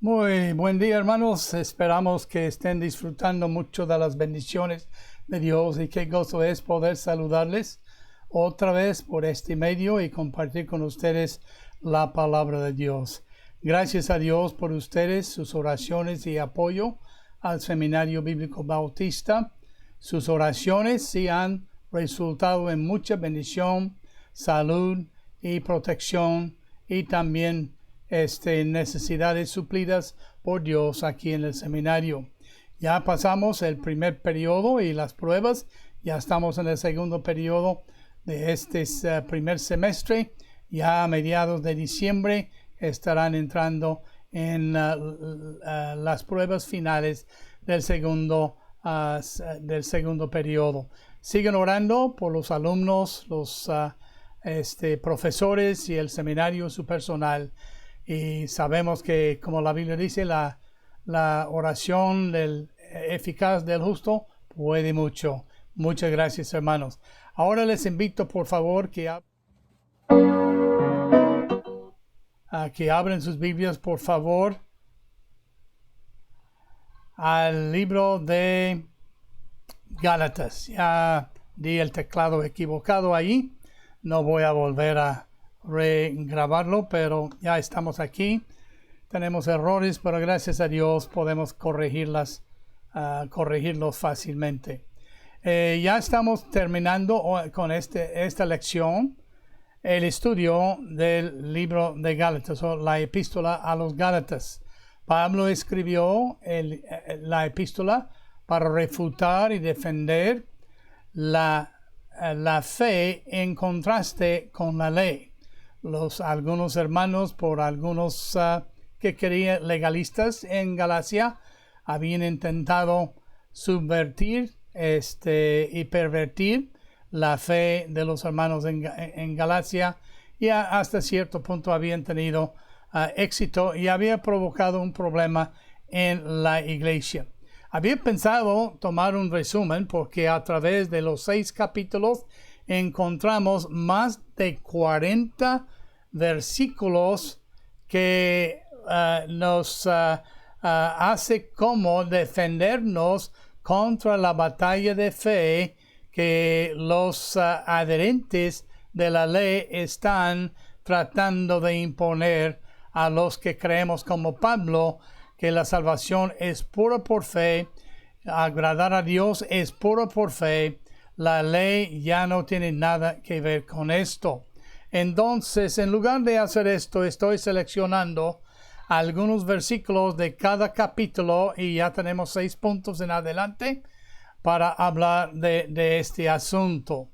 Muy buen día, hermanos. Esperamos que estén disfrutando mucho de las bendiciones de Dios y qué gozo es poder saludarles otra vez por este medio y compartir con ustedes la palabra de Dios. Gracias a Dios por ustedes, sus oraciones y apoyo al Seminario Bíblico Bautista. Sus oraciones sí han resultado en mucha bendición, salud y protección y también necesidades suplidas por Dios aquí en el seminario. Ya pasamos el primer periodo y las pruebas, ya estamos en el segundo periodo de este primer semestre. Ya a mediados de diciembre estarán entrando en las pruebas finales del segundo periodo. Sigan orando por los alumnos, los profesores y el seminario, su personal. Y sabemos que, como la Biblia dice, la oración eficaz del justo puede mucho. Muchas gracias, hermanos. Ahora les invito, por favor, que abren sus Biblias, por favor, al libro de Gálatas. Ya di el teclado equivocado ahí. No voy a volver a regrabarlo, pero ya estamos aquí. Tenemos errores, pero gracias a Dios podemos corregirlos fácilmente. Ya estamos terminando con esta lección, el estudio del libro de Gálatas, o la epístola a los Gálatas. Pablo escribió la epístola para refutar y defender la fe en contraste con la ley. Algunos hermanos, por algunos que querían legalistas en Galacia, habían intentado subvertir y pervertir la fe de los hermanos en Galacia, y hasta cierto punto habían tenido éxito y había provocado un problema en la iglesia. Había pensado tomar un resumen porque a través de los 6 capítulos encontramos más de 40 versículos que nos hace como defendernos contra la batalla de fe que los adherentes de la ley están tratando de imponer a los que creemos como Pablo, que la salvación es pura por fe, agradar a Dios es puro por fe, la ley ya no tiene nada que ver con esto. Entonces, en lugar de hacer esto, estoy seleccionando algunos versículos de cada capítulo y ya tenemos 6 puntos en adelante para hablar de este asunto.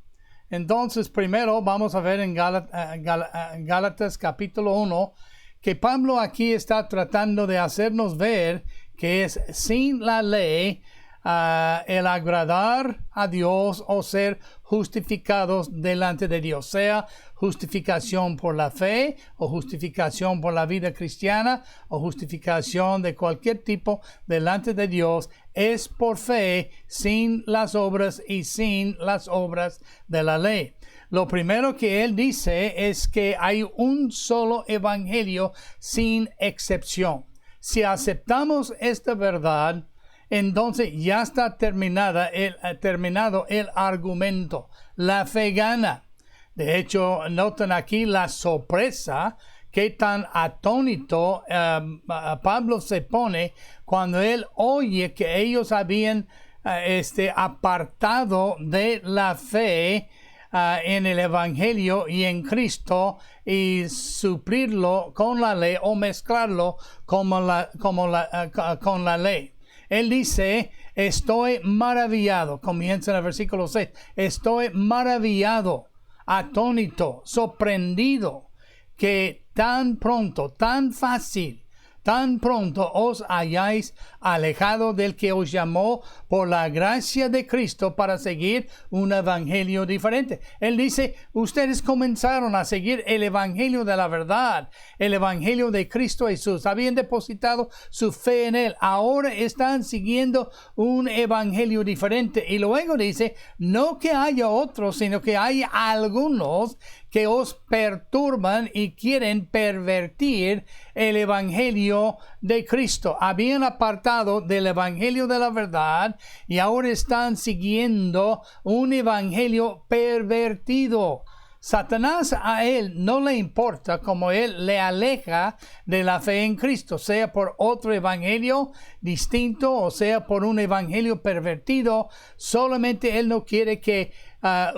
Entonces, primero vamos a ver en Gálatas capítulo 1, que Pablo aquí está tratando de hacernos ver que es sin la ley el agradar a Dios o ser justificados delante de Dios, sea justificación por la fe o justificación por la vida cristiana o justificación de cualquier tipo delante de Dios, es por fe sin las obras y sin las obras de la ley. Lo primero que él dice es que hay un solo evangelio sin excepción. Si aceptamos esta verdad, entonces ya está terminado el argumento. La fe gana. De hecho, noten aquí la sorpresa que tan atónito Pablo se pone cuando él oye que ellos habían apartado de la fe en el Evangelio y en Cristo y suplirlo con la ley o mezclarlo con la ley. Él dice, estoy maravillado, comienza en el versículo 6, estoy maravillado, atónito, sorprendido, que tan pronto, tan fácil, tan pronto os hayáis alejado del que os llamó por la gracia de Cristo para seguir un evangelio diferente. Él dice, ustedes comenzaron a seguir el evangelio de la verdad, el evangelio de Cristo Jesús. Habían depositado su fe en él. Ahora están siguiendo un evangelio diferente. Y luego dice, no que haya otros, sino que hay algunos que os perturban y quieren pervertir el evangelio de Cristo. Habían apartado del evangelio de la verdad y ahora están siguiendo un evangelio pervertido. Satanás a él no le importa cómo él le aleja de la fe en Cristo, sea por otro evangelio distinto o sea por un evangelio pervertido. Solamente él no quiere que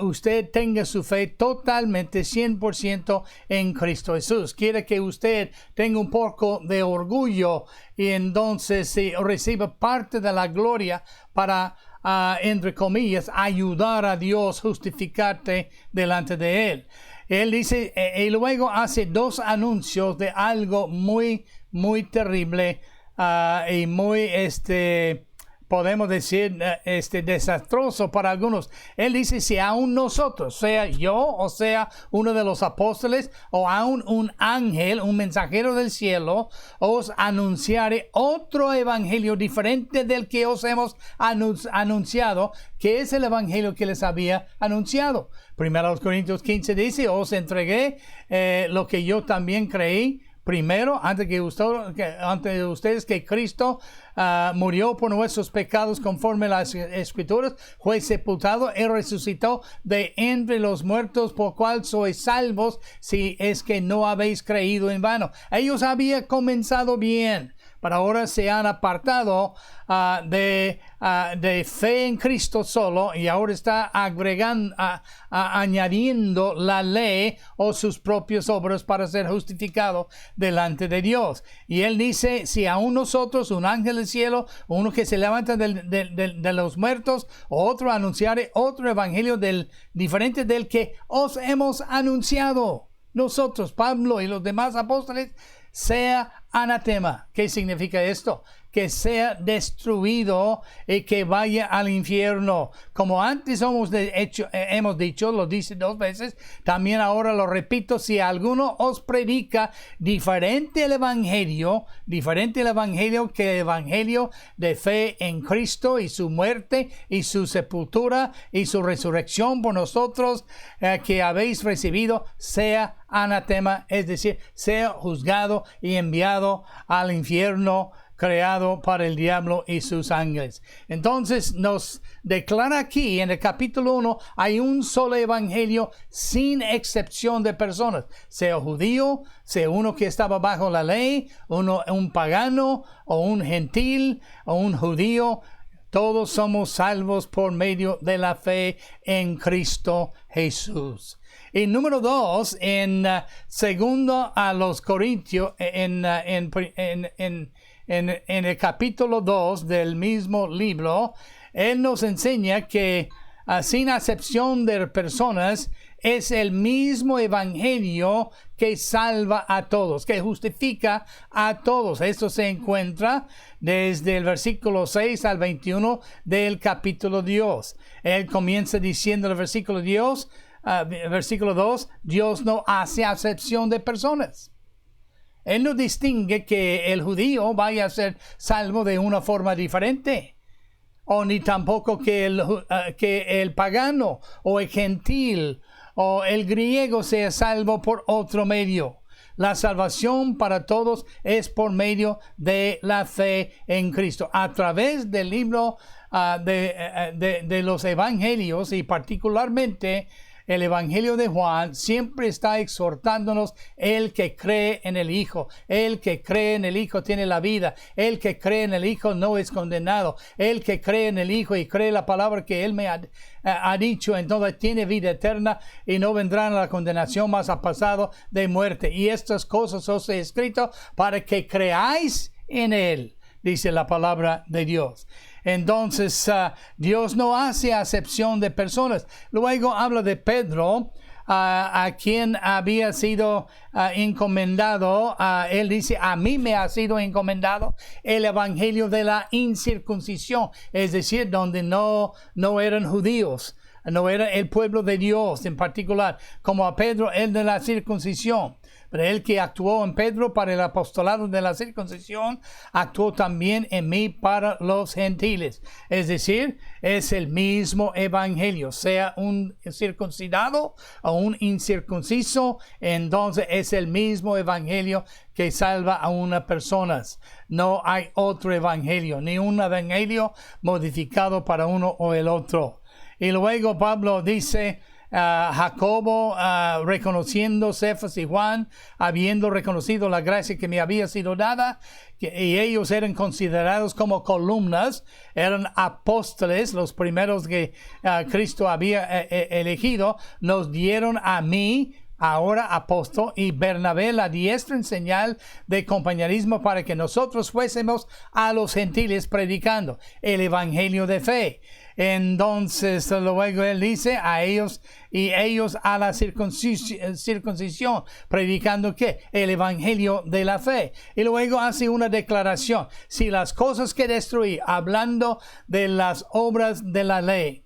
usted tenga su fe totalmente 100% en Cristo Jesús. Quiere que usted tenga un poco de orgullo y entonces reciba parte de la gloria para entre comillas, ayudar a Dios, justificarte delante de Él. Él dice, y luego hace 2 anuncios de algo muy, muy terrible y muy, podemos decir, desastroso para algunos. Él dice, si aún nosotros, sea yo o sea uno de los apóstoles o aún un ángel, un mensajero del cielo, os anunciare otro evangelio diferente del que os hemos anunciado, que es el evangelio que les había anunciado. 1 Corintios 15 dice, os entregué lo que yo también creí. Primero, ante ustedes, que Cristo murió por nuestros pecados conforme a las Escrituras, fue sepultado y resucitó de entre los muertos, por cual sois salvos, si es que no habéis creído en vano. Ellos habían comenzado bien, pero ahora se han apartado de fe en Cristo solo y ahora está añadiendo la ley o sus propias obras para ser justificado delante de Dios. Y él dice, si aún nosotros, un ángel del cielo, uno que se levanta de los muertos, otro anunciare otro evangelio diferente del que os hemos anunciado nosotros, Pablo y los demás apóstoles, sea anatema. ¿Qué significa esto? Que sea destruido y que vaya al infierno. Como antes hemos dicho, lo dice 2 veces, también ahora lo repito, si alguno os predica diferente el evangelio que el evangelio de fe en Cristo y su muerte y su sepultura y su resurrección por nosotros que habéis recibido, sea anatema, es decir, sea juzgado y enviado al infierno creado para el diablo y sus ángeles. Entonces nos declara aquí en el capítulo 1, hay un solo evangelio sin excepción de personas, sea judío, sea uno que estaba bajo la ley, un pagano o un gentil o un judío. Todos somos salvos por medio de la fe en Cristo Jesús. Y número 2, en segundo a los Corintios, en el capítulo 2 del mismo libro, él nos enseña que sin acepción de personas es el mismo evangelio que salva a todos, que justifica a todos. Esto se encuentra desde el versículo 6 al 21 del capítulo 2. Él comienza diciendo en el versículo 2, Dios no hace acepción de personas. Él no distingue que el judío vaya a ser salvo de una forma diferente, o ni tampoco que el pagano o el gentil o el griego sea salvo por otro medio. La salvación para todos es por medio de la fe en Cristo. A través del libro de los evangelios y particularmente el Evangelio de Juan siempre está exhortándonos: el que cree en el Hijo, el que cree en el Hijo tiene la vida, el que cree en el Hijo no es condenado, el que cree en el Hijo y cree la palabra que Él me ha dicho, entonces tiene vida eterna y no vendrá a la condenación, mas ha pasado de muerte. Y estas cosas os he escrito para que creáis en Él, dice la palabra de Dios. Entonces, Dios no hace acepción de personas. Luego habla de Pedro, a quien había sido encomendado. Él dice: a mí me ha sido encomendado el evangelio de la incircuncisión, es decir, donde no eran judíos, no era el pueblo de Dios en particular, como a Pedro, el de la circuncisión. Pero el que actuó en Pedro para el apostolado de la circuncisión, actuó también en mí para los gentiles. Es decir, es el mismo evangelio, sea un circuncidado o un incircunciso, entonces es el mismo evangelio que salva a una persona. No hay otro evangelio, ni un evangelio modificado para uno o el otro. Y luego Pablo dice: Jacobo, reconociendo Cefas y Juan, habiendo reconocido la gracia que me había sido dada, y ellos eran considerados como columnas, eran apóstoles, los primeros que Cristo había elegido, nos dieron a mí, ahora apóstol, y Bernabé la diestra en señal de compañerismo para que nosotros fuésemos a los gentiles predicando el evangelio de fe. Entonces luego él dice: a ellos y ellos a la circuncisión, predicando ¿qué? El evangelio de la fe. Y luego hace una declaración: si las cosas que destruí, hablando de las obras de la ley,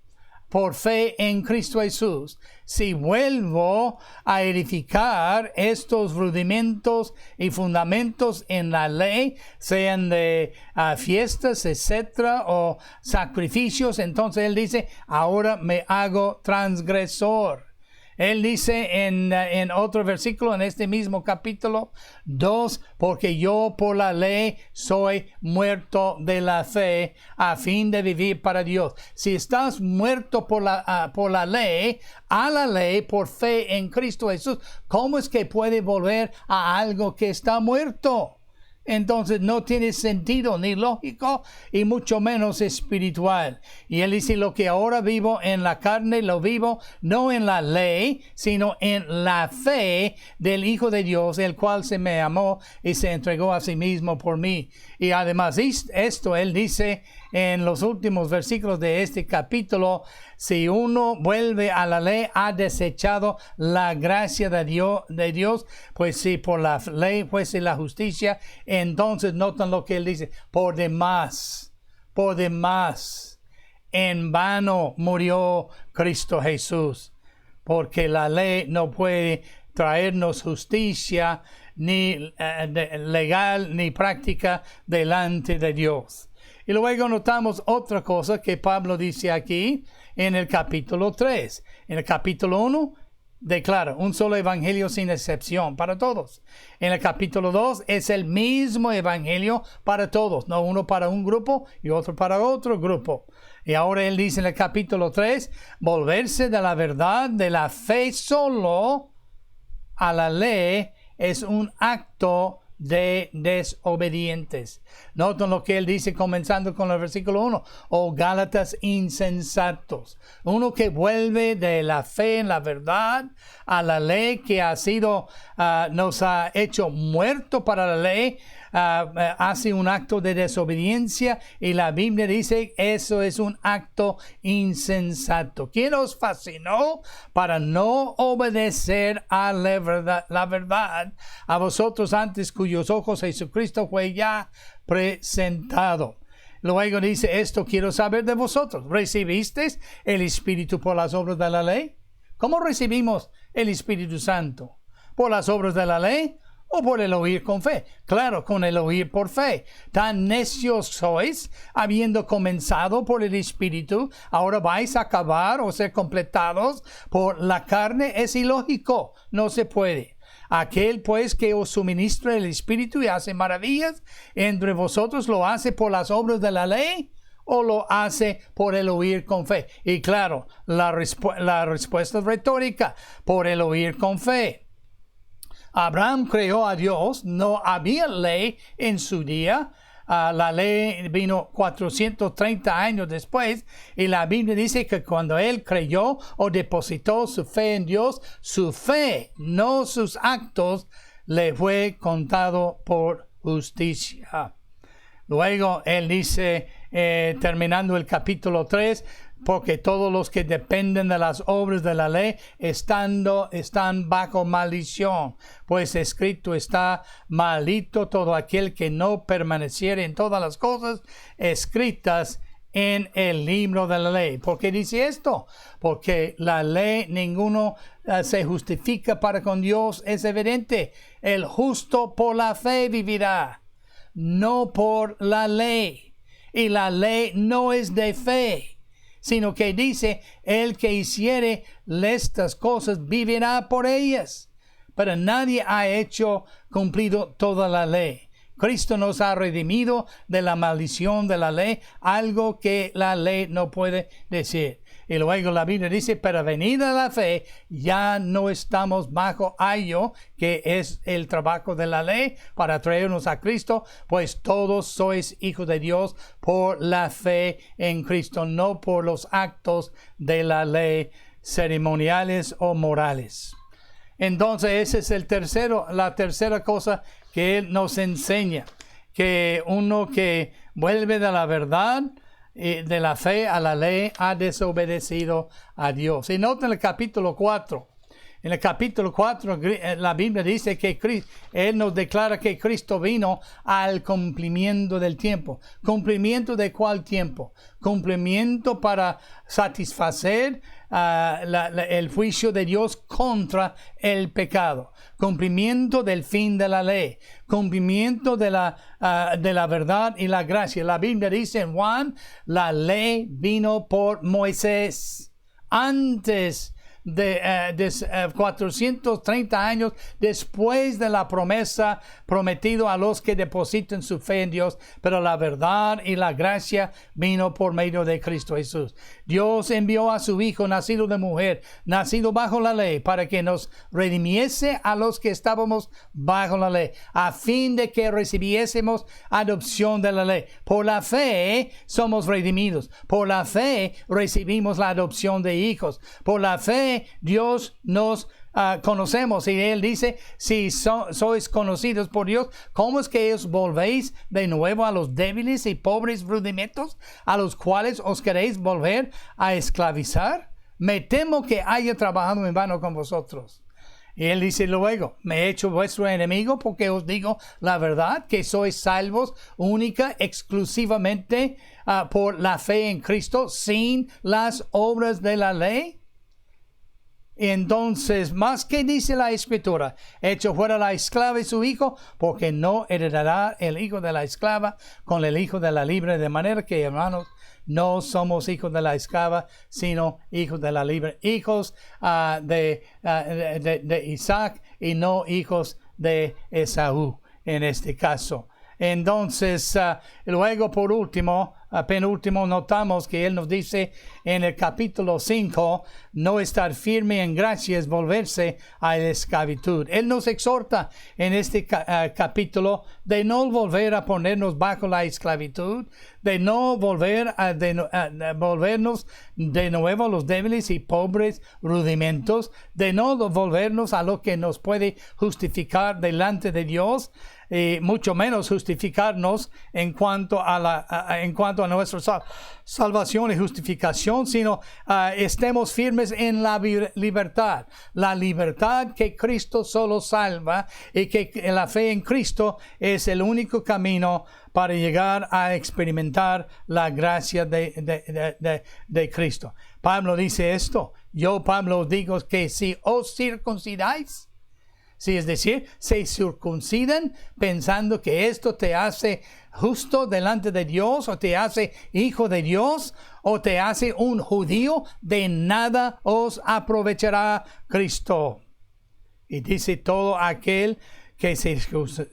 por fe en Cristo Jesús, si vuelvo a edificar estos rudimentos y fundamentos en la ley, sean de fiestas, etcétera, o sacrificios, entonces él dice: ahora me hago transgresor. Él dice en otro versículo, en este mismo capítulo 2, porque yo por la ley soy muerto de la fe a fin de vivir para Dios. Si estás muerto por la ley, a la ley por fe en Cristo Jesús, ¿cómo es que puede volver a algo que está muerto? Entonces no tiene sentido ni lógico y mucho menos espiritual. Y él dice: lo que ahora vivo en la carne, lo vivo no en la ley, sino en la fe del Hijo de Dios, el cual se me amó y se entregó a sí mismo por mí. Y además esto él dice en los últimos versículos de este capítulo, si uno vuelve a la ley, ha desechado la gracia de Dios, pues si por la ley fuese la justicia, entonces notan lo que él dice, por demás, en vano murió Cristo Jesús, porque la ley no puede traernos justicia ni legal ni práctica delante de Dios. Y luego notamos otra cosa que Pablo dice aquí en el capítulo 3. En el capítulo 1 declara un solo evangelio sin excepción para todos. En el capítulo 2 es el mismo evangelio para todos, no uno para un grupo y otro para otro grupo. Y ahora él dice en el capítulo 3, volverse de la verdad de la fe solo a la ley es un acto de desobedientes. Noten lo que él dice comenzando con el versículo 1. Oh Gálatas insensatos. Uno que vuelve de la fe en la verdad a la ley que ha sido, nos ha hecho muerto para la ley, hace un acto de desobediencia y la Biblia dice eso es un acto insensato. ¿Quién os fascinó para no obedecer a la verdad a vosotros antes cuyos ojos Jesucristo fue ya presentado? Luego dice esto quiero saber de vosotros. ¿Recibisteis el Espíritu por las obras de la ley? ¿Cómo recibimos el Espíritu Santo? ¿Por las obras de la ley? ¿O por el oír con fe? Claro, con el oír por fe. Tan necios sois, habiendo comenzado por el Espíritu, ahora vais a acabar o ser completados por la carne. Es ilógico, no se puede. Aquel pues que os suministra el Espíritu y hace maravillas entre vosotros, ¿lo hace por las obras de la ley o lo hace por el oír con fe? Y claro, la respuesta es retórica, por el oír con fe. Abraham creyó a Dios, no había ley en su día. La ley vino 430 años después y la Biblia dice que cuando él creyó o depositó su fe en Dios, su fe, no sus actos, le fue contado por justicia. Luego él dice, terminando el capítulo 3, porque todos los que dependen de las obras de la ley están bajo maldición, pues escrito está, maldito todo aquel que no permaneciere en todas las cosas escritas en el libro de la ley. ¿Por qué dice esto? Porque la ley ninguno se justifica para con Dios, es evidente. El justo por la fe vivirá, no por la ley. Y la ley no es de fe, sino que dice, el que hiciere estas cosas vivirá por ellas. Pero nadie ha cumplido toda la ley. Cristo nos ha redimido de la maldición de la ley, algo que la ley no puede decir. Y luego la Biblia dice, pero venida la fe, ya no estamos bajo ayo, que es el trabajo de la ley, para traernos a Cristo, pues todos sois hijos de Dios por la fe en Cristo, no por los actos de la ley ceremoniales o morales. Entonces, esa es la tercera cosa que Él nos enseña, que uno que vuelve de la verdad, de la fe a la ley, ha desobedecido a Dios. Y nota en el capítulo 4. En el capítulo 4 la Biblia dice que Él nos declara que Cristo vino al cumplimiento del tiempo. ¿Cumplimiento de cuál tiempo? Cumplimiento para satisfacer el juicio de Dios contra el pecado. Cumplimiento del fin de la ley. Cumplimiento de la verdad y la gracia. La Biblia dice en Juan, la ley vino por Moisés. Antes de 430 años después de la promesa prometido a los que depositan su fe en Dios, pero la verdad y la gracia vino por medio de Cristo Jesús. Dios envió a su Hijo nacido de mujer, nacido bajo la ley, para que nos redimiese a los que estábamos bajo la ley, a fin de que recibiésemos adopción de la ley. Por la fe somos redimidos, por la fe recibimos la adopción de hijos, por la fe Dios nos conocemos. Y él dice, si sois conocidos por Dios, ¿cómo es que os volvéis de nuevo a los débiles y pobres rudimentos a los cuales os queréis volver a esclavizar? Me temo que haya trabajado en vano con vosotros. Y él dice luego, me he hecho vuestro enemigo porque os digo la verdad, que sois salvos única, exclusivamente por la fe en Cristo, sin las obras de la ley. Entonces, más que dice la Escritura, hecho fuera la esclava y su hijo, porque no heredará el hijo de la esclava con el hijo de la libre, de manera que, hermanos, no somos hijos de la esclava, sino hijos de la libre, hijos de Isaac y no hijos de Esaú en este caso. Entonces, luego por último, penúltimo, notamos que él nos dice en el capítulo 5, no estar firme en gracia es volverse a la esclavitud. Él nos exhorta en este capítulo de no volver a ponernos bajo la esclavitud, de no volver a volvernos de nuevo a los débiles y pobres rudimentos, de no volvernos a lo que nos puede justificar delante de Dios, y mucho menos justificarnos en cuanto a nuestra salvación y justificación, sino estemos firmes en la libertad que Cristo solo salva, y que la fe en Cristo es el único camino para llegar a experimentar la gracia de Cristo. Pablo dice esto: yo, Pablo, os digo que si os circuncidáis, sí, es decir, se circuncidan pensando que esto te hace justo delante de Dios, o te hace hijo de Dios, o te hace un judío, de nada os aprovechará Cristo. Y dice, todo aquel que se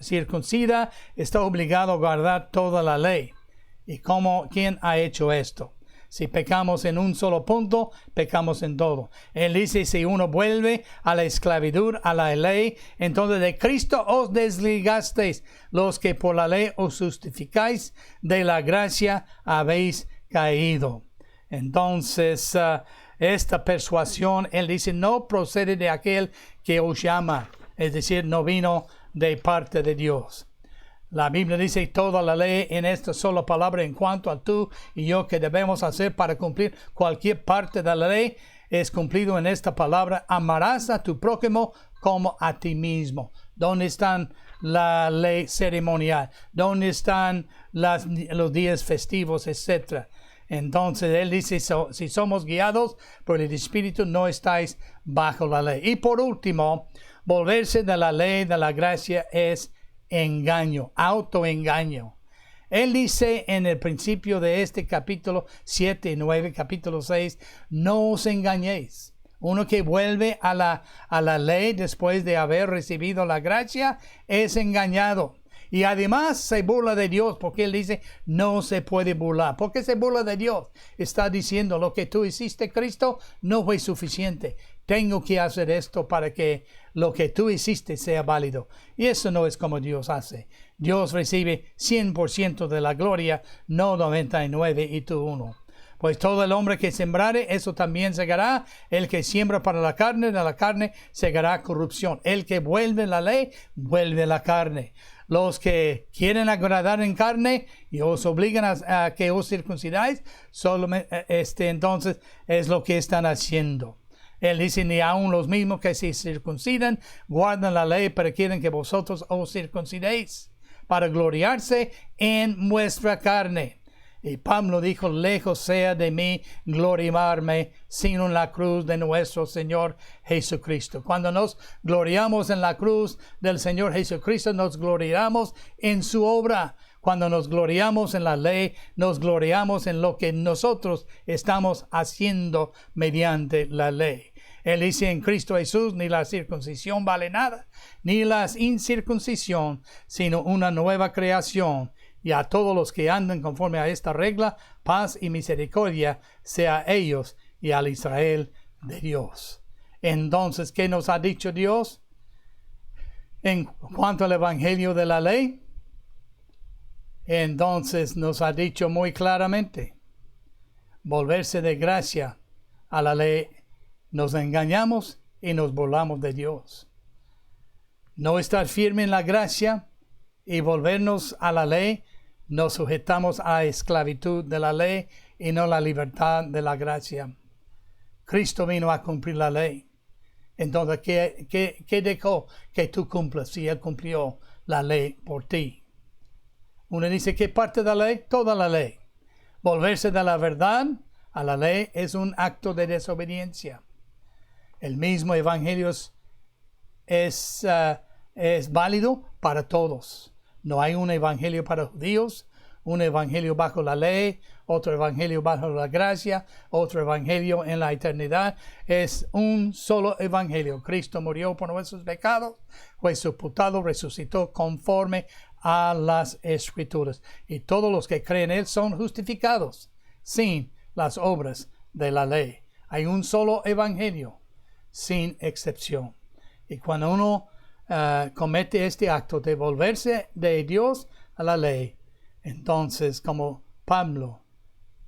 circuncida está obligado a guardar toda la ley. ¿Y quién ha hecho esto? Si pecamos en un solo punto, pecamos en todo. Él dice, si uno vuelve a la esclavitud, a la ley, entonces de Cristo os desligasteis. Los que por la ley os justificáis, de la gracia habéis caído. Entonces, esta persuasión, él dice, no procede de aquel que os llama. Es decir, no vino de parte de Dios. La Biblia dice toda la ley en esta sola palabra en cuanto a tú y yo que debemos hacer para cumplir cualquier parte de la ley es cumplido en esta palabra: amarás a tu prójimo como a ti mismo. ¿Dónde están la ley ceremonial? ¿Dónde están los días festivos, etcétera? Entonces él dice, si somos guiados por el Espíritu, no estáis bajo la ley. Y por último, volverse de la ley de la gracia es engaño, autoengaño. Él dice en el principio de este capítulo 7 y 9, capítulo 6, no os engañéis. Uno que vuelve a la ley después de haber recibido la gracia es engañado. Y además se burla de Dios, porque él dice, no se puede burlar. ¿Por qué se burla de Dios? Está diciendo, lo que tú hiciste, Cristo, no fue suficiente. Tengo que hacer esto para que lo que tú hiciste sea válido. Y eso no es como Dios hace. Dios recibe 100% de la gloria, no 99 y tú 1. Pues todo el hombre que sembrare, eso también segará. El que siembra para la carne, de la carne segará corrupción. El que vuelve la ley, vuelve la carne. Los que quieren agradar en carne y os obligan a que os circuncidáis, entonces es lo que están haciendo. Él dice, ni aun los mismos que se circuncidan guardan la ley, pero quieren que vosotros os circuncidéis para gloriarse en vuestra carne. Y Pablo dijo, lejos sea de mí gloriarme, sino en la cruz de nuestro Señor Jesucristo. Cuando nos gloriamos en la cruz del Señor Jesucristo, nos gloriamos en su obra. Cuando nos gloriamos en la ley, nos gloriamos en lo que nosotros estamos haciendo mediante la ley. Él dice, en Cristo Jesús ni la circuncisión vale nada, ni la incircuncisión, sino una nueva creación. Y a todos los que andan conforme a esta regla, paz y misericordia sea a ellos y al Israel de Dios. Entonces, ¿qué nos ha dicho Dios en cuanto al evangelio de la ley? Entonces nos ha dicho muy claramente, volverse de gracia a la ley, nos engañamos y nos burlamos de Dios. No estar firme en la gracia y volvernos a la ley, nos sujetamos a esclavitud de la ley y no la libertad de la gracia. Cristo vino a cumplir la ley. Entonces, ¿qué dejó que tú cumplas si Él cumplió la ley por ti? Uno dice, ¿qué parte de la ley? Toda la ley. Volverse de la verdad a la ley es un acto de desobediencia. El mismo evangelio es válido para todos. No hay un evangelio para judíos, un evangelio bajo la ley, otro evangelio bajo la gracia, otro evangelio en la eternidad. Es un solo evangelio. Cristo murió por nuestros pecados, fue sepultado, resucitó conforme a las Escrituras. Y todos los que creen en Él son justificados sin las obras de la ley. Hay un solo evangelio, sin excepción. Y cuando uno comete este acto de volverse de Dios a la ley, entonces, como Pablo,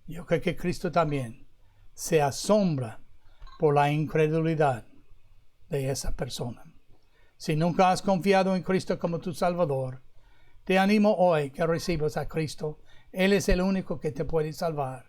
yo creo que Cristo también se asombra por la incredulidad de esa persona. Si nunca has confiado en Cristo como tu Salvador, te animo hoy que recibas a Cristo. Él es el único que te puede salvar.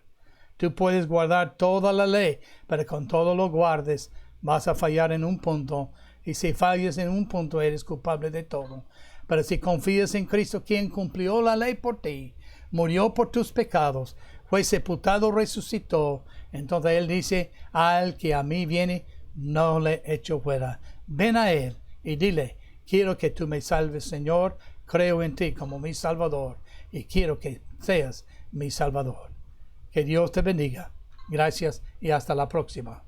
Tú puedes guardar toda la ley, pero con todo lo guardes, vas a fallar en un punto. Y si fallas en un punto, eres culpable de todo. Pero si confías en Cristo, quien cumplió la ley por ti, murió por tus pecados, fue sepultado, resucitó, entonces Él dice, al que a mí viene, no le echo fuera. Ven a Él y dile, quiero que tú me salves, Señor, creo en ti como mi Salvador y quiero que seas mi Salvador. Que Dios te bendiga. Gracias y hasta la próxima.